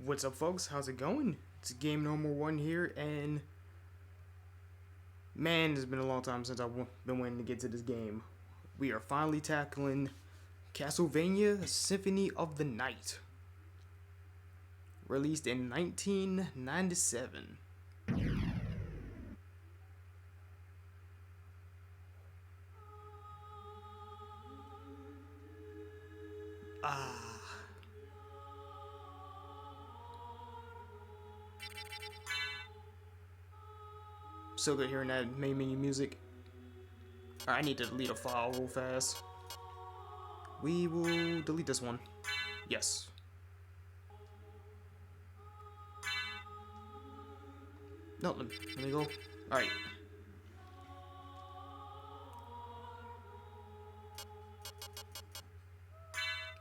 What's up, folks? How's it going? It's game number one here, and man, it's been a long time since I've been wanting to get to this game. We are finally tackling Castlevania Symphony of the Night, released in 1997. So good hearing that main menu music. Alright, I need to delete a file real fast. We will delete this one. Yes. No, let me go. Alright.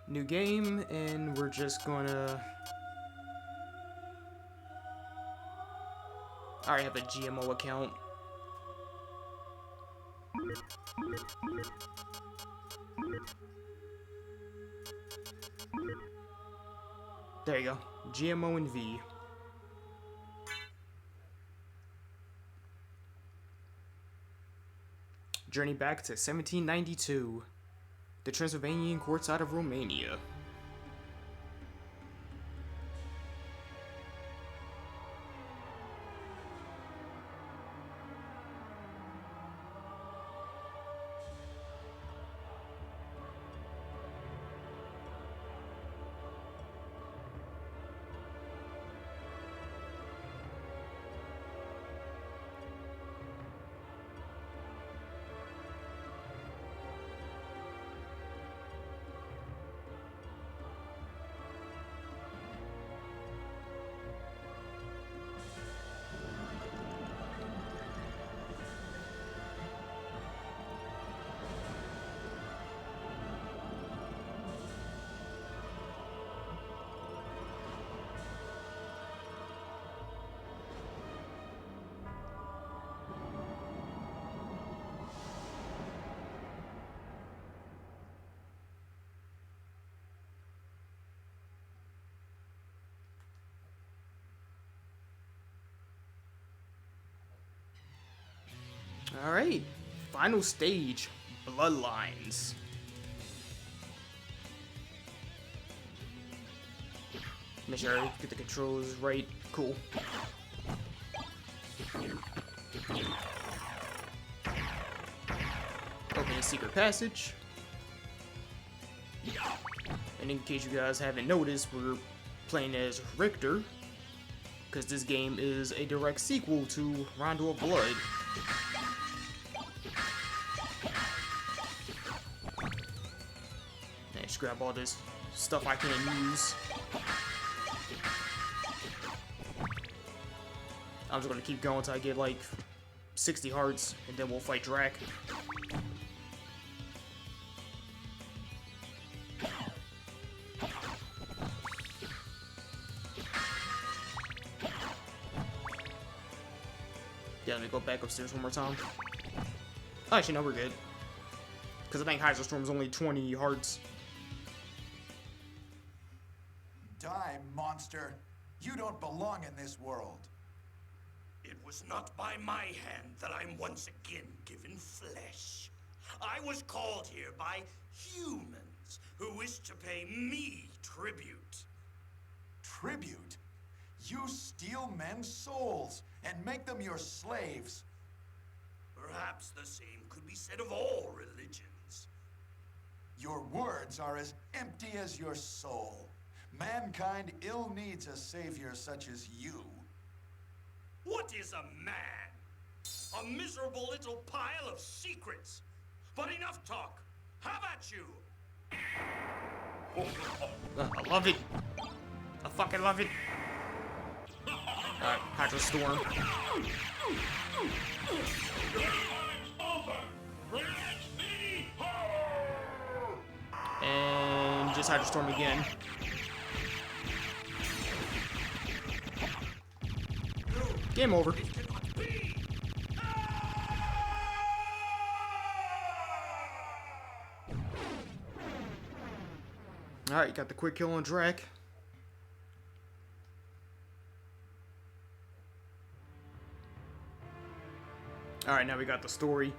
New game, and we're just gonna... I already have a GMO account. There you go. GMO and V. Journey back to 1792. The Transylvanian courts out of Romania. Alright, final stage, bloodlines. Make sure I get the controls right. Cool. Open a secret passage. And in case you guys haven't noticed, we're playing as Richter, because this game is a direct sequel to Rondo of Blood. Just grab all this stuff I can't use. I'm just gonna keep going until I get like 60 hearts, and then we'll fight Drac. Yeah, let me go back upstairs one more time. Oh, actually, no, we're good. Because I think Hydrostorm's only 20 hearts. Die, monster! You don't belong in this world. It was not by my hand that I'm once again given flesh. I was called here by humans who wish to pay me tribute. Tribute? You steal men's souls and make them your slaves. Perhaps the same could be said of all religions. Your words are as empty as your soul. Mankind ill needs a savior such as you. What is a man? A miserable little pile of secrets. But enough talk. Have at you! I love it. I fucking love it. Alright, Hydrostorm. And just Hydrostorm again. Game over. Alright, got the quick kill on Drac. Alright, now we got the story.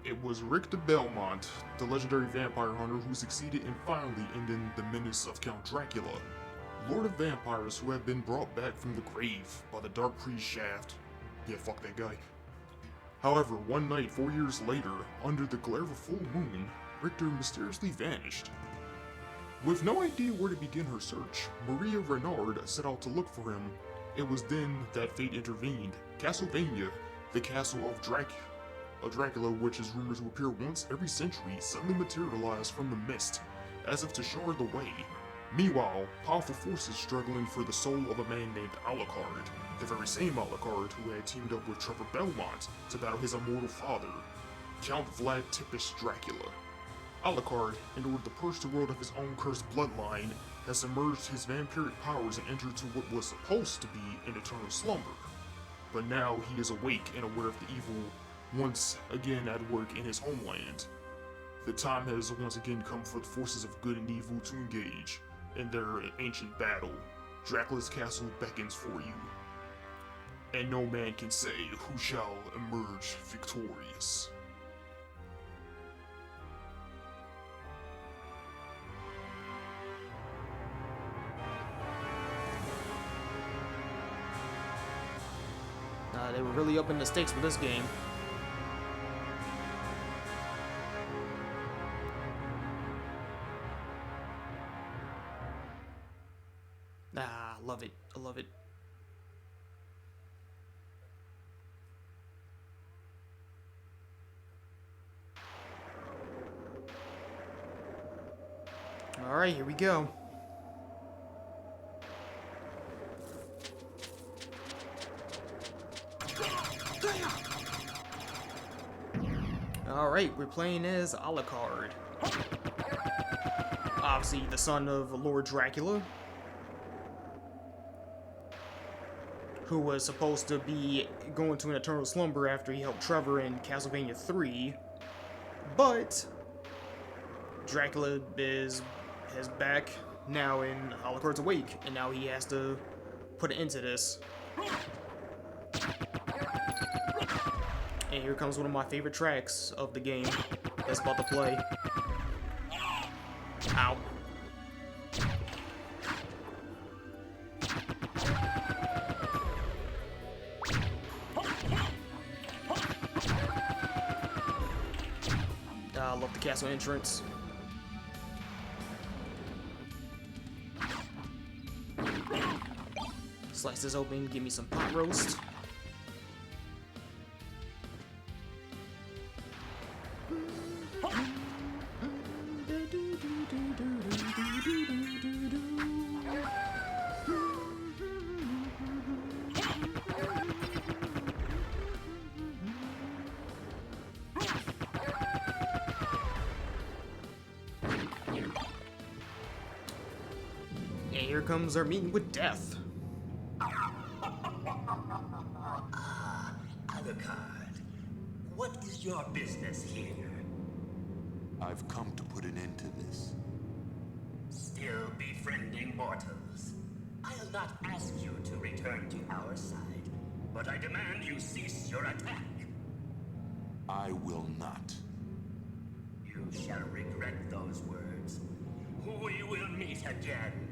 It was Richter Belmont, the legendary vampire hunter who succeeded in finally ending the menace of Count Dracula, Lord of Vampires who had been brought back from the grave by the Dark Priest Shaft. Yeah, fuck that guy. However, one night 4 years later, under the glare of a full moon, Richter mysteriously vanished. With no idea where to begin her search, Maria Renard set out to look for him. It was then that fate intervened. Castlevania, the castle of Dracula, which is rumored to appear once every century, suddenly materialized from the mist, as if to show her the way. Meanwhile, powerful forces struggling for the soul of a man named Alucard, the very same Alucard who had teamed up with Richter Belmont to battle his immortal father, Count Dracula. Alucard, in order to purge the world of his own cursed bloodline, has emerged his vampiric powers and entered into what was supposed to be an eternal slumber. But now he is awake and aware of the evil once again at work in his homeland. The time has once again come for the forces of good and evil to engage in their ancient battle. Dracula's castle beckons for you, and no man can say who shall emerge victorious. They were really upping the stakes with this game. Ah, I love it. I love it. Alright, here we go. Alright, we're playing as Alucard. Obviously, the son of Lord Dracula, who was supposed to be going to an eternal slumber after he helped Trevor in Castlevania 3, but Dracula is back now and Alucard's awake, and now he has to put an end to this. And here comes one of my favorite tracks of the game that's about to play. Ow. I love the castle entrance. Slice this open, give me some pot roast. And here comes our meeting with death. Alucard, what is your business here? I've come to put an end to this. Still befriending mortals. I'll not ask you to return to our side, but I demand you cease your attack. I will not. You shall regret those words. We will meet again.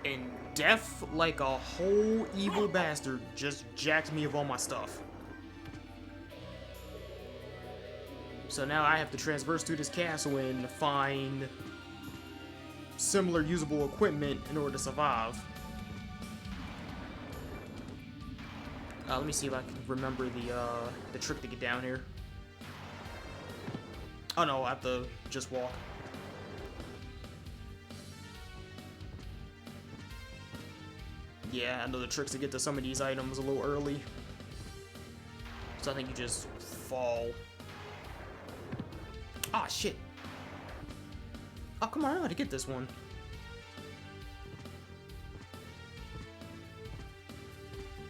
And death, like a whole evil bastard, just jacked me of all my stuff. So now I have to traverse through this castle and find similar usable equipment in order to survive. Let me see if I can remember the trick to get down here. Oh no, I have to just walk. Yeah, I know the tricks to get to some of these items a little early. So I think you just fall. Ah, shit. Oh, come on, I know how to get this one.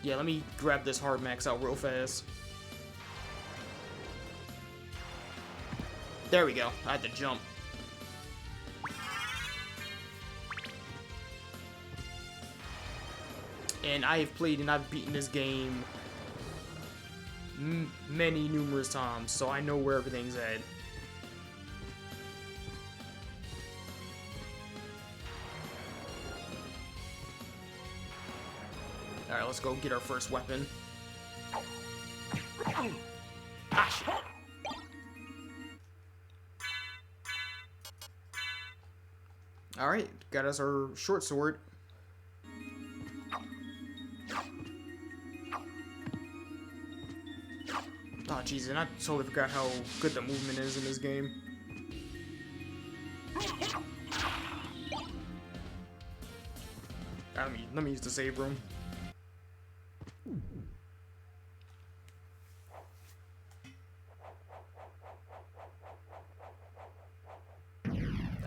Yeah, let me grab this hard max out real fast. There we go. I had to jump. And I have played and I've beaten this game numerous times, so I know where everything's at. Alright, let's go get our first weapon. Ah, shit. Alright, got us our short sword. Oh, jeez, and I totally forgot how good the movement is in this game. Let me use the save room.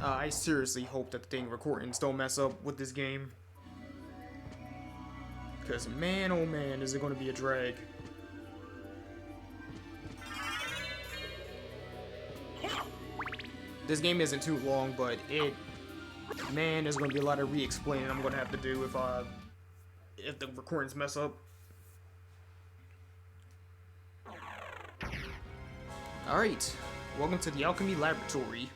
I seriously hope that the dang recordings don't mess up with this game. Because man, oh man, is it going to be a drag. This game isn't too long, but man, there's going to be a lot of re-explaining I'm going to have to do if the recordings mess up. Alright, welcome to the Alchemy Laboratory.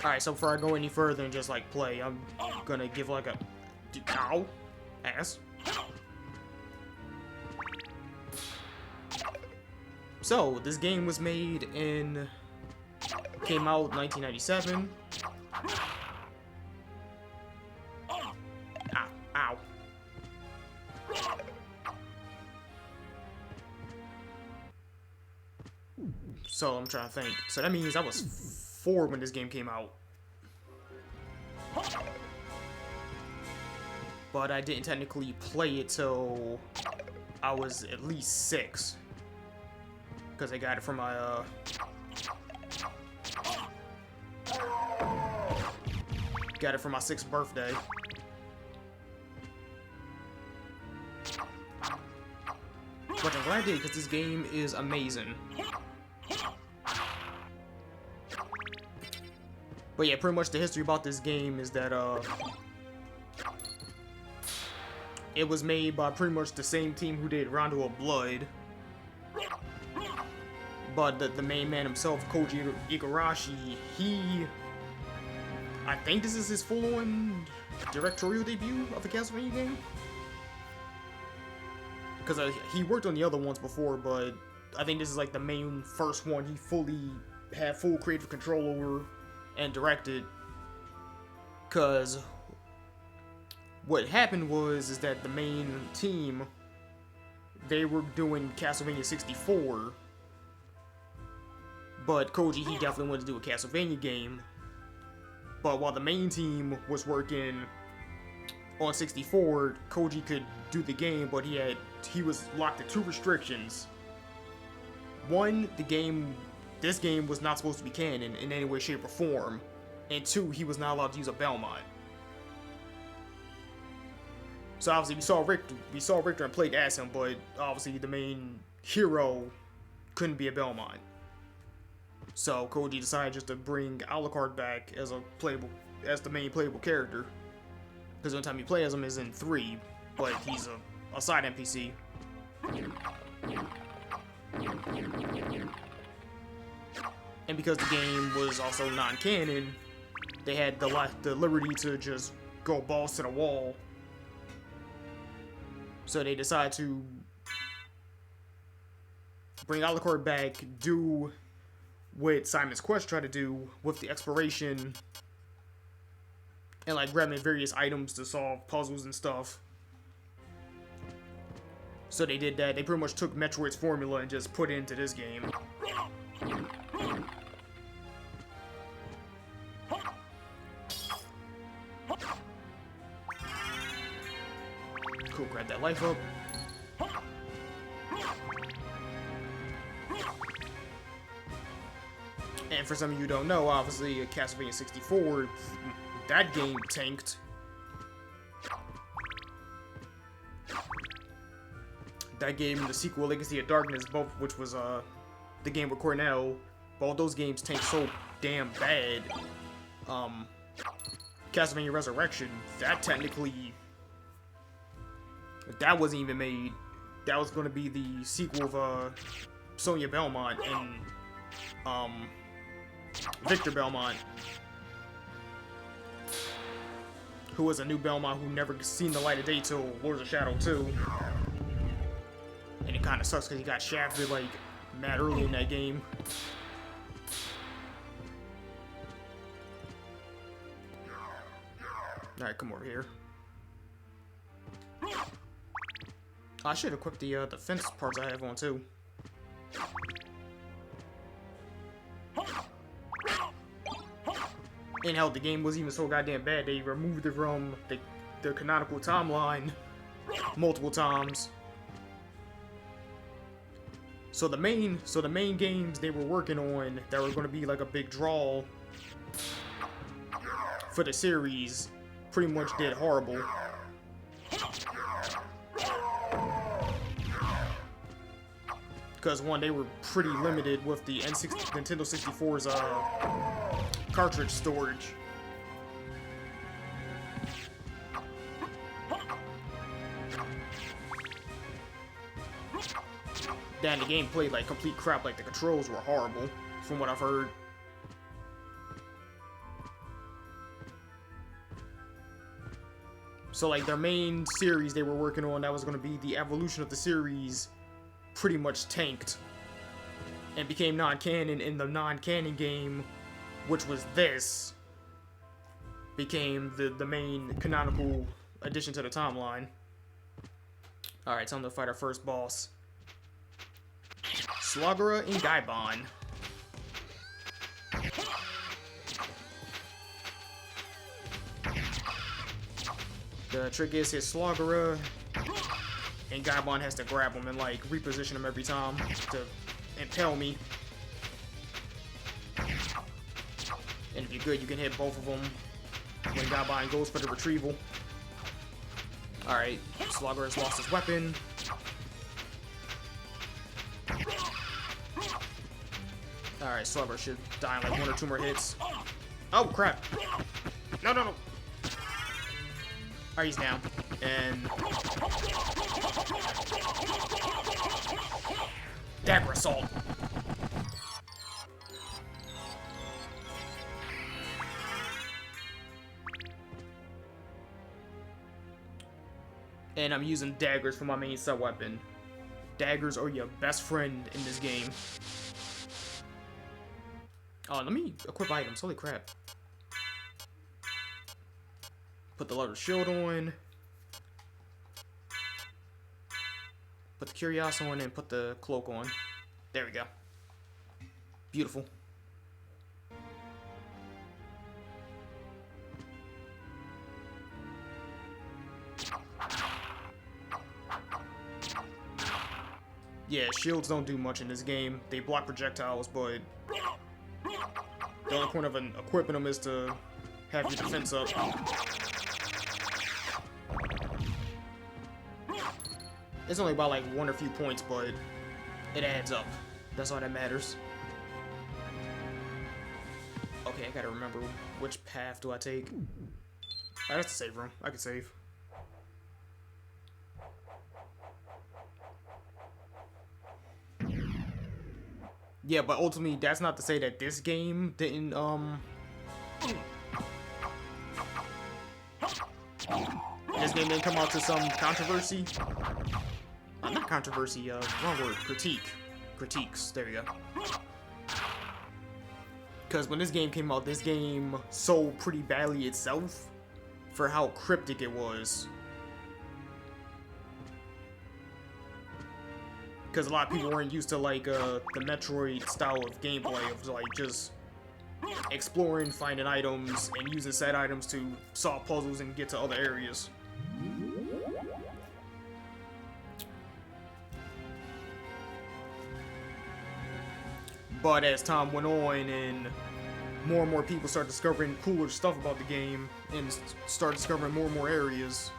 Alright, so before I go any further and just like play, I'm gonna give like a ow ass. So this game was made came out in 1997. Ow. So I'm trying to think. So that means I was 4 when this game came out. But I didn't technically play it till I was at least 6. Because I got it from my, got it for my 6th birthday. But I'm glad I did, because this game is amazing. But yeah, pretty much the history about this game is that, it was made by pretty much the same team who did Rondo of Blood. But the main man himself, Koji Igarashi, I think this is his full-on directorial debut of a Castlevania game. Because he worked on the other ones before, but I think this is like the main first one he fully had full creative control over and directed. Because what happened is that the main team, they were doing Castlevania 64. But Koji, he definitely wanted to do a Castlevania game. But while the main team was working on 64, Koji could do the game, but he was locked to 2 restrictions. One, this game was not supposed to be canon in any way, shape, or form. And 2, he was not allowed to use a Belmont. So obviously we saw Richter and played as him, but obviously the main hero couldn't be a Belmont. So Koji decided just to bring Alucard back as the main playable character. Because the only time you play as him is in 3, but he's a side NPC. And because the game was also non-canon, they had the liberty to just go balls to the wall. So they decided to bring Alucard back, do what Simon's Quest tried to do with the exploration and like grabbing various items to solve puzzles and stuff. So they did that. They pretty much took Metroid's formula and just put it into this game. Cool, grab that life up. And for some of you who don't know, obviously, Castlevania 64, that game tanked. That game and the sequel, Legacy of Darkness, both which was the game with Cornell, Both those games tanked so damn bad. Castlevania Resurrection, that technically, that wasn't even made. That was going to be the sequel of Richter Belmont and Richter Belmont, who was a new Belmont who never seen the light of day till Lords of Shadow 2. And it kind of sucks because he got shafted like mad early in that game. Alright, come over here. I should equip the fence parts I have on too. And hell, the game was even so goddamn bad they removed it from the canonical timeline multiple times. So the main games they were working on that were going to be like a big draw for the series pretty much did horrible. Because one, they were pretty limited with the Nintendo 64's cartridge storage. Then the game played like complete crap, like the controls were horrible, from what I've heard. So like their main series they were working on, that was going to be the evolution of the series, pretty much tanked and became non-canon, in the non-canon game, which was this, became the main canonical addition to the timeline. Alright, time to fight our first boss. Slogara and Gaibon. The trick is his Slogara, and Gaibon has to grab him and like reposition him every time to impale me. And if you're good, you can hit both of them when Gaibon goes for the retrieval. Alright, Slogara has lost his weapon. Alright, Slugger should die in like 1 or 2 more hits. Oh, crap. No, no, no. Alright, he's down. And... Dagger Assault. And I'm using daggers for my main sub-weapon. Daggers are your best friend in this game. Oh, let me equip items. Holy crap. Put the leather shield on. Put the cuirass on and put the cloak on. There we go. Beautiful. Yeah, shields don't do much in this game. They block projectiles, but the only point of equipping them is to have your defense up. It's only about like 1 or few points, but it adds up. That's all that matters. Okay, I gotta remember which path do I take. Oh, that's the save room. I can save. Yeah, but ultimately, that's not to say that this game didn't, this game didn't come out to some controversy. Not controversy, wrong word, critiques, there you go. Because when this game came out, this game sold pretty badly itself for how cryptic it was. Because a lot of people weren't used to like the Metroid style of gameplay of like just exploring, finding items, and using said items to solve puzzles and get to other areas. But as time went on and more people started discovering cooler stuff about the game and started discovering more and more areas,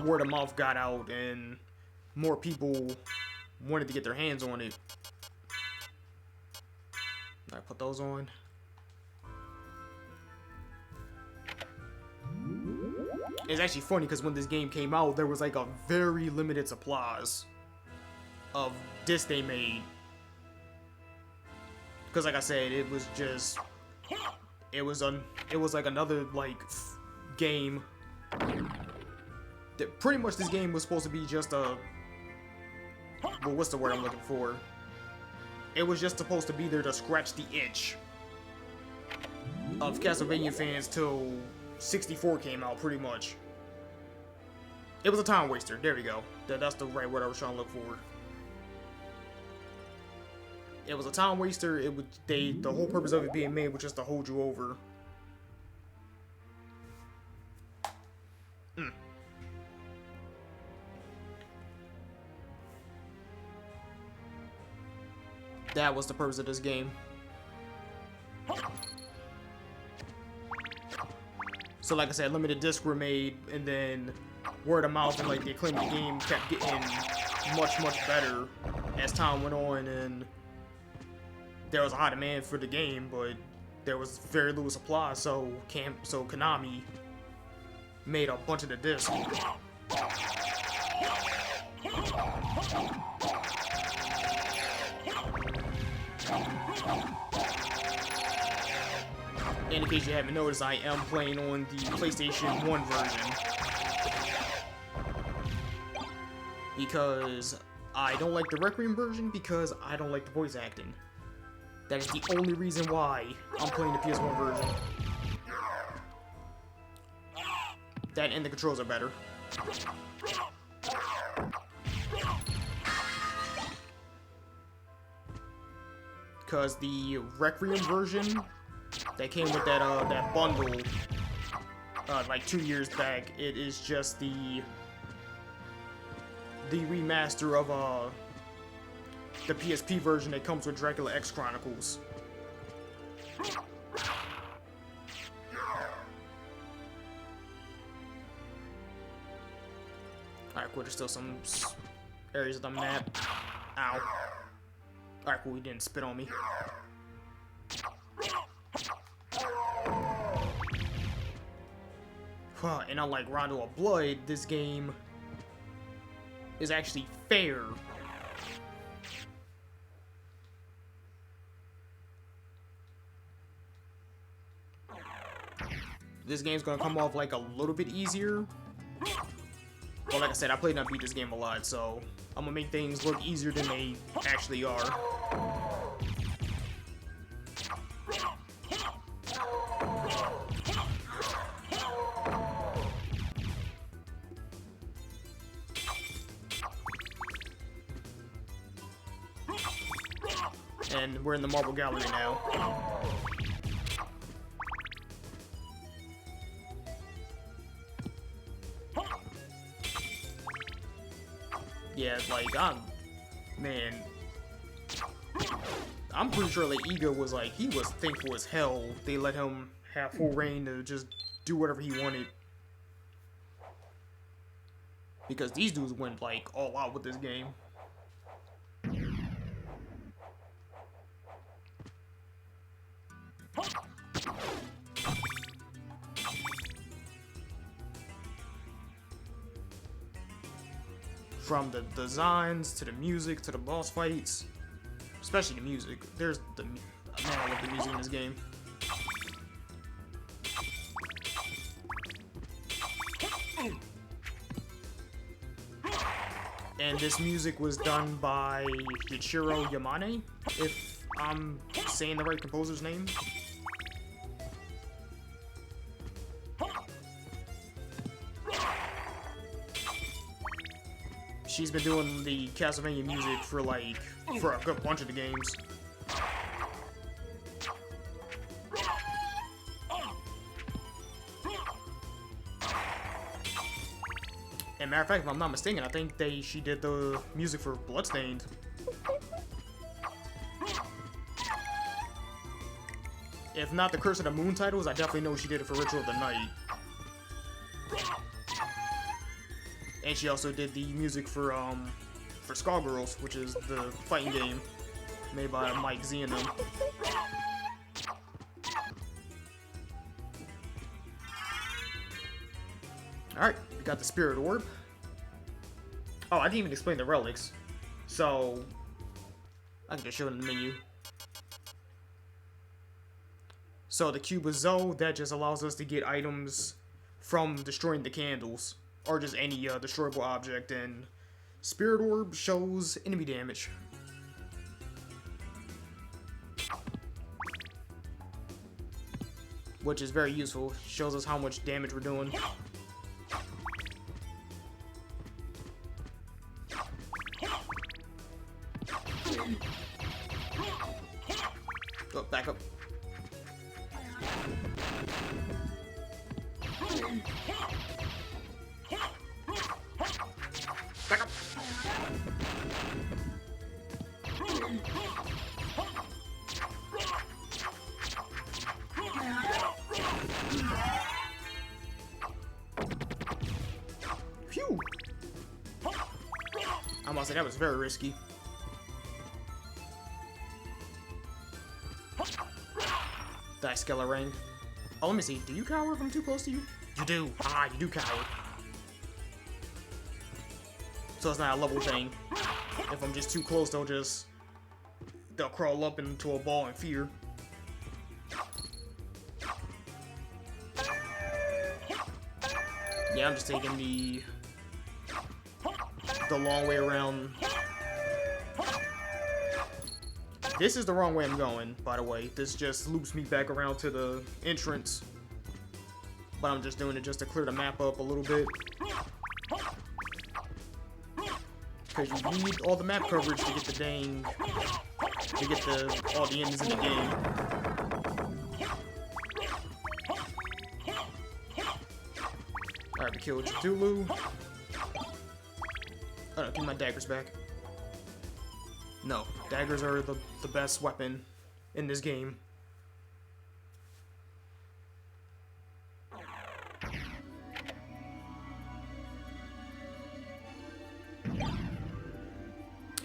word of mouth got out and more people wanted to get their hands on it. Alright, put those on. It's actually funny because when this game came out, there was like a very limited supplies of discs they made. Because like I said, it was just, it was like another like game. That pretty much this game was supposed to be just a, well, what's the word I'm looking for? It was just supposed to be there to scratch the itch of Castlevania fans till 64 came out, pretty much. It was a time waster. There we go. That's the right word I was trying to look for. It was a time waster. It would the whole purpose of it being made was just to hold you over. That was the purpose of this game. So like I said, limited discs were made, and then word of mouth and like the acclaim of the game kept getting much better as time went on, and there was a high demand for the game, but there was very little supply, so Konami made a bunch of the discs. In case you haven't noticed, I am playing on the PlayStation 1 version. Because I don't like the Requiem version, because I don't like the voice acting. That is the only reason why I'm playing the PS1 version. That and the controls are better. Because the Requiem version that came with that bundle like 2 years back, it is just the remaster of the PSP version that comes with Dracula X Chronicles. Alright, cool, there's still some areas of the map. Ow. Alright, cool, he didn't spit on me. And unlike Rondo of Blood, this game is actually fair. This game's gonna come off like a little bit easier. Well, like I said, I played and I beat this game a lot, so I'm gonna make things look easier than they actually are. And we're in the Marble Gallery now. Yeah, like, I'm pretty sure like Ego was like, he was thankful as hell they let him have full reign to just do whatever he wanted. Because these dudes went like all out with this game. From the designs, to the music, to the boss fights. Especially the music. There's the... Man, I love the music in this game. And this music was done by Ichiro Yamane, if I'm saying the right composer's name. She's been doing the Castlevania music for a good bunch of the games. And matter of fact, if I'm not mistaken, I think she did the music for Bloodstained. If not the Curse of the Moon titles, I definitely know she did it for Ritual of the Night. And she also did the music for Skullgirls, which is the fighting game made by Mike Z and them. Alright, we got the Spirit Orb. Oh, I didn't even explain the relics. So, I can just show it in the menu. So the Cube of Zoe, that just allows us to get items from destroying the candles. Or just any destroyable object. And Spirit Orb shows enemy damage. Which is very useful. Shows us how much damage we're doing. Oh, back up. Back up. Phew. I must say that was very risky. Die Skelerang. Oh, let me see. Do you cower if I'm too close to you? You do. Ah, you do cower. So it's not a level thing. If I'm just too close, they'll crawl up into a ball in fear. Yeah, I'm just taking the long way around. This is the wrong way I'm going, by the way. This just loops me back around to the entrance. But I'm just doing it just to clear the map up a little bit. Because you need all the map coverage to get the dang... to get all the ends in the game. Alright, we killed Cthulhu. Oh no, give me my daggers back. No, daggers are the best weapon in this game.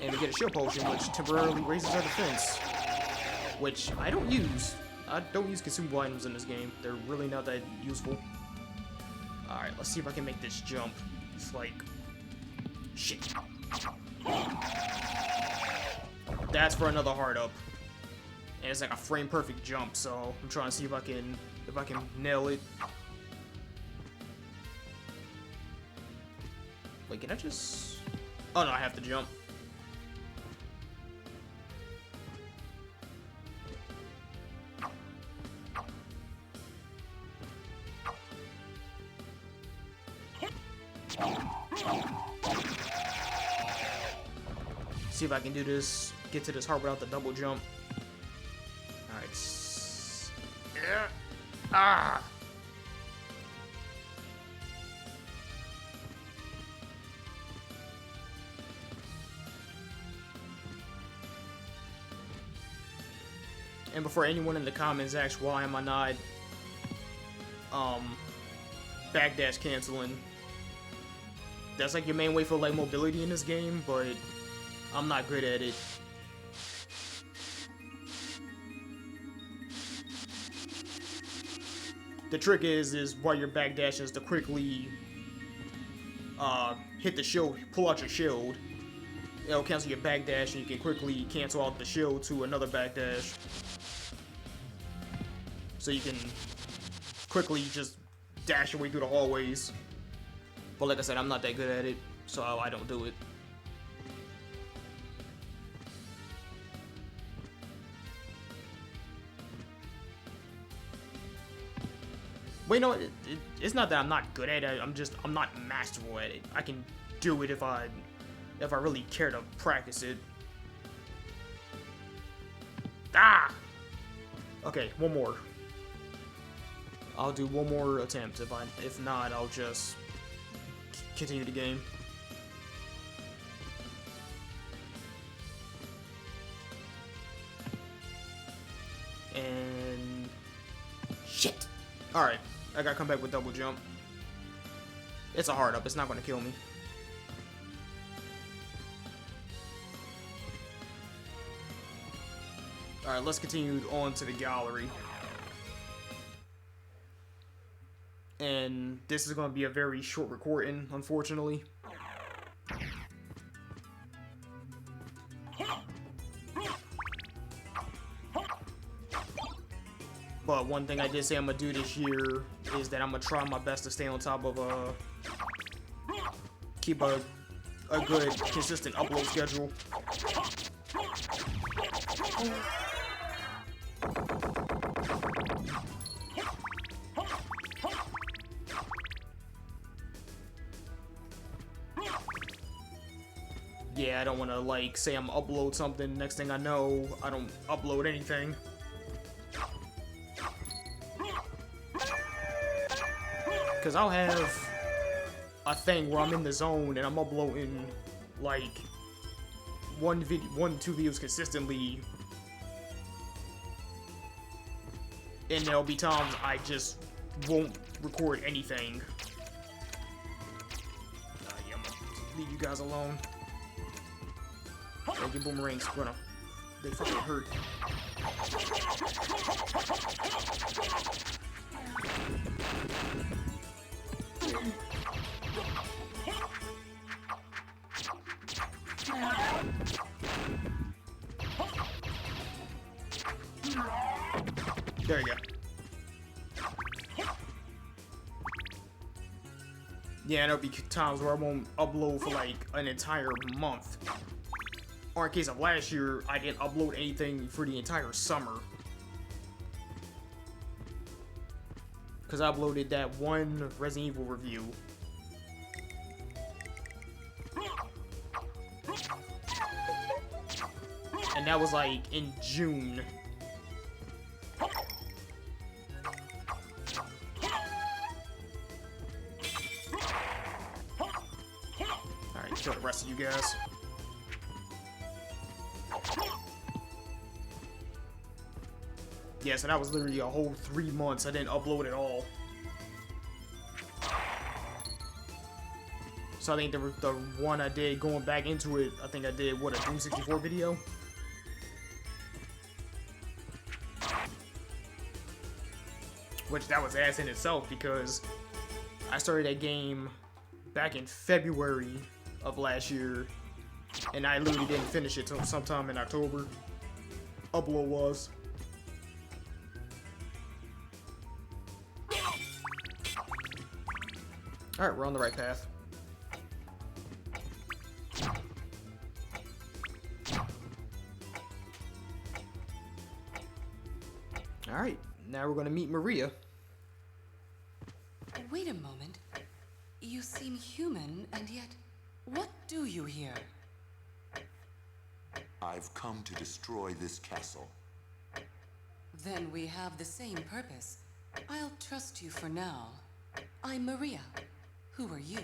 And we get a shield potion, which temporarily raises our defense. Which I don't use. I don't use consumable items in this game. They're really not that useful. Alright, let's see if I can make this jump. It's like... shit. That's for another hard up. And it's like a frame perfect jump, so I'm trying to see if I can nail it. Wait, can I just... oh no, I have to jump. See if I can do this, get to this heart without the double jump. Alright. Yeah. Ah! And before anyone in the comments asks why am I not backdash canceling, that's like your main way for like mobility in this game, but I'm not good at it. The trick is while you're backdashing is to quickly hit the shield, pull out your shield. It'll cancel your backdash and you can quickly cancel out the shield to another backdash. So you can quickly just dash your way through the hallways. But like I said, I'm not that good at it, so I don't do it. Well, you know, it's not that I'm not good at it. I'm not masterful at it. I can do it if I really care to practice it. Ah! Okay, one more. I'll do one more attempt. If not, I'll just continue the game. And shit. All right. I gotta come back with double jump. It's a hard up. It's not gonna kill me. Alright, let's continue on to the gallery. And this is going to be a very short recording, unfortunately. But one thing I did say I'm going to do this year is that I'm going to try my best to stay on top of, keep a good, consistent upload schedule. Yeah, I don't want to, like, say I'm upload something, next thing I know, I don't upload anything. Because I'll have a thing where I'm in the zone and I'm uploading, like, one to two videos consistently. And there'll be times I just won't record anything. Yeah, I'm gonna leave you guys alone. Like, your boomerangs gonna... They fucking hurt. There you go. Yeah, there'll be times where I won't upload for like an entire month. Or in case of last year, I didn't upload anything for the entire summer. Because I uploaded that one Resident Evil review. And that was like in June. Alright, kill the rest of you guys. Yeah, so that was literally a whole 3 months. I didn't upload at all. So I think the one I did going back into it, I think I did, what, a Doom 64 video? Which that was ass in itself because I started that game back in February of last year. And I literally didn't finish it till sometime in October. Upload was. Alright, we're on the right path. Alright, now we're gonna meet Maria. Wait a moment. You seem human, and yet, what do you here? I've come to destroy this castle. Then we have the same purpose. I'll trust you for now. I'm Maria. Who are you?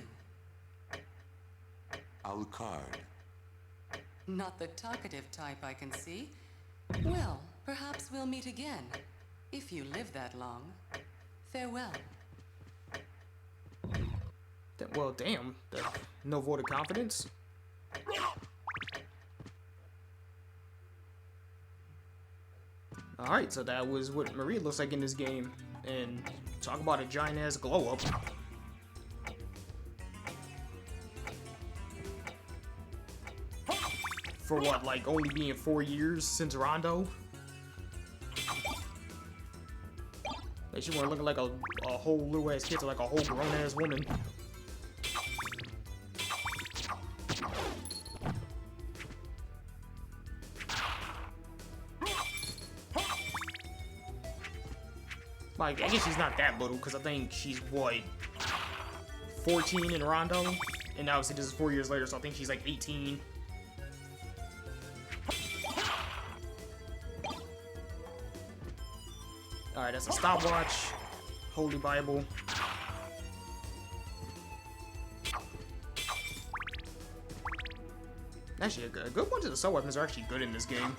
Alucard. Not the talkative type, I can see. Well, perhaps we'll meet again. If you live that long. Farewell. Well, damn. No vote of confidence. Alright, so that was what Maria looks like in this game. And talk about a giant-ass glow-up. For what, like, only being 4 years since Rondo? Like, she wasn't looking like a whole little-ass kid to like a whole grown-ass woman. Like, I guess she's not that little, because I think she's, what, 14 in Rondo? And obviously this is 4 years later, so I think she's like 18. Alright, that's a stopwatch. Holy Bible. Actually, a good bunch of the assault weapons are actually good in this game.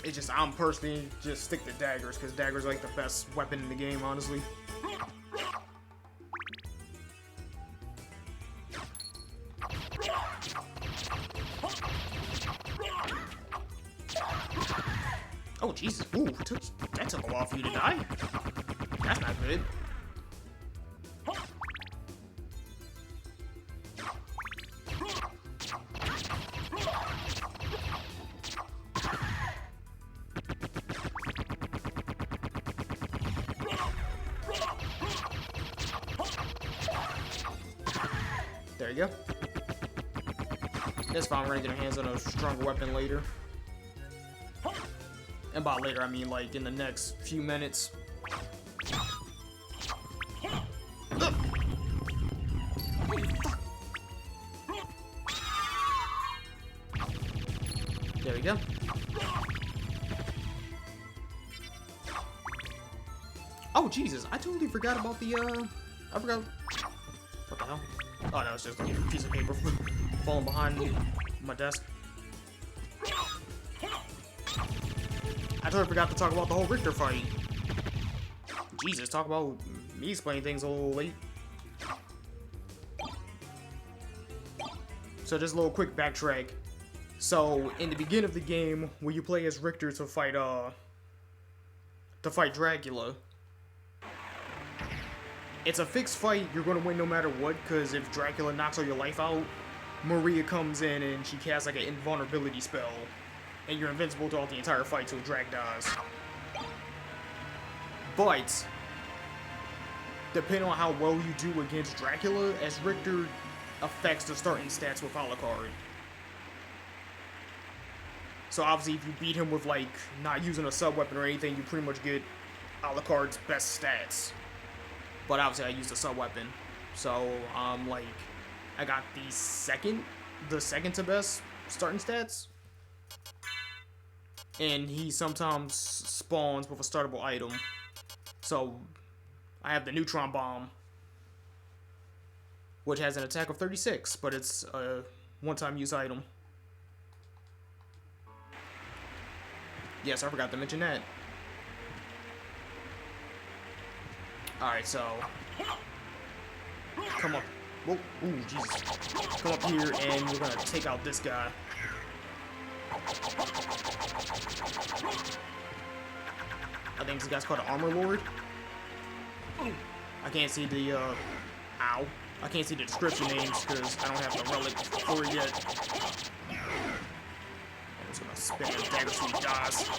It's just, I'm personally just stick to daggers, because daggers are like the best weapon in the game, honestly. Oh, Jesus. Ooh, that took a while for you to die. That's not good. There you go. That's fine, we're gonna get our hands on a stronger weapon later. And by later, I mean like in the next few minutes. Ugh. There we go. Oh, Jesus, I totally forgot about the, I forgot. What the hell? Oh, that was just a piece of paper falling behind my desk. I totally forgot to talk about the whole Richter fight. Jesus, talk about me explaining things a little late. So just a little quick backtrack. So in the beginning of the game, when you play as Richter to fight Dracula, it's a fixed fight. You're gonna win no matter what, because if Dracula knocks all your life out, Maria comes in and she casts like an invulnerability spell, and you're invincible throughout the entire fight till Drag dies. But depending on how well you do against Dracula, as Richter affects the starting stats with Alucard. So obviously if you beat him with like not using a sub-weapon or anything, you pretty much get Alucard's best stats. But obviously I used a sub-weapon. So like I got the second to best starting stats. And he sometimes spawns with a startable item. So I have the Neutron Bomb, which has an attack of 36, but it's a one-time use item. Yes, I forgot to mention that. Alright, so come up. Whoa, ooh, Jesus. Come up here and we're gonna take out this guy. I think this guy's called an Armor Lord. I can't see the, ow. I can't see the description names because I don't have the relic for it yet. I'm just gonna spin the dagger so he dies.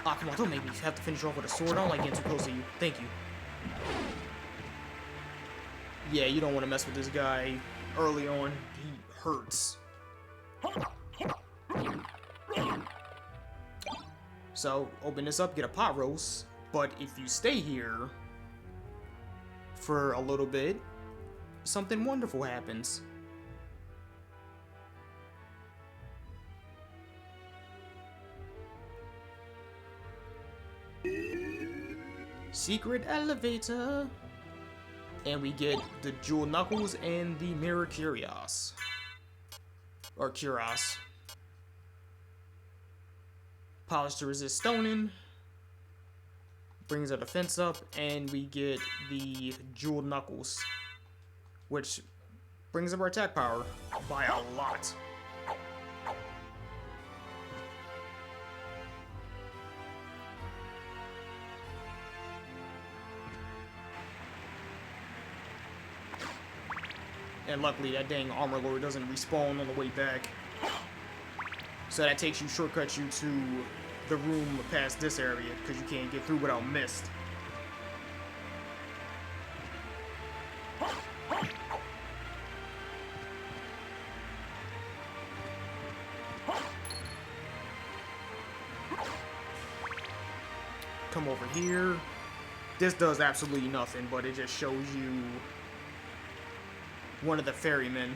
Ah, come on, don't make me have to finish off with a sword. I don't like getting too close to you. Thank you. Yeah, you don't want to mess with this guy early on. He hurts. So, open this up, get a pot roast, but if you stay here for a little bit, something wonderful happens. Secret elevator. And we get the Jewel Knuckles and the Mirror Curios. Or Cuirass. Polish to resist stoning. Brings our defense up, and we get the Jewel Knuckles, which brings up our attack power by a lot. And luckily that dang Armor Lord doesn't respawn on the way back. So that takes you, shortcuts you to the room past this area, because you can't get through without mist. Come over here. This does absolutely nothing, but it just shows you one of the ferrymen.